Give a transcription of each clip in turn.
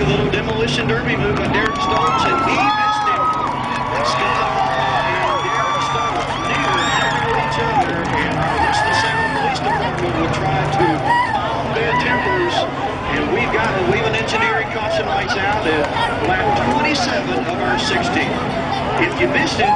a little demolition derby move by Derek Stoltz, and he missed him. Scott and Derek Stoltz near each other, and our Winston-Salem Police Department will try to calm their tempers. And we've got a Leland Engineering caution lights out at lap 27 of our 16. If you missed it,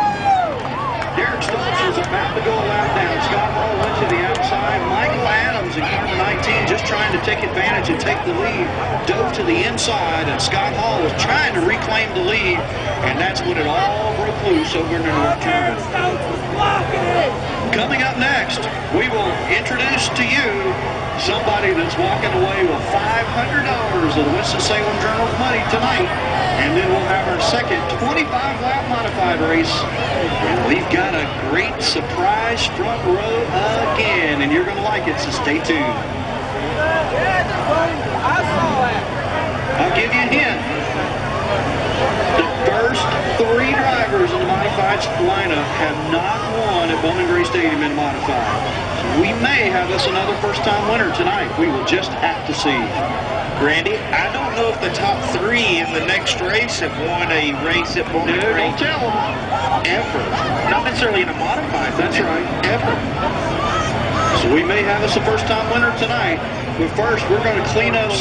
Derek Stoltz was about to go a lap down. Scott Hall went to the outside. Michael Adams in car 19 just trying to take advantage and take the lead. Dove to the inside, and Scott Hall was trying to reclaim the lead, and that's when it all broke loose over in the north turn. Coming up next, we will introduce to you somebody that's walking away with $500 of the Winston-Salem Journal's money tonight. And then we'll have our second 25-lap modified race. And we've got a great surprise front row again. And you're going to like it, so stay tuned. I'll give you a hint. The first 3 drivers in the modified lineup have not won at Bowman Gray Stadium in modified. So we may have us another first-time winner tonight. We will just have to see. Randy, I don't know if the top 3 in the next race have won a race at Bowman Gray. Don't tell them. Ever. Not necessarily in a modified. That's right. Ever. So we may have us a first-time winner tonight. But first, we're going to clean up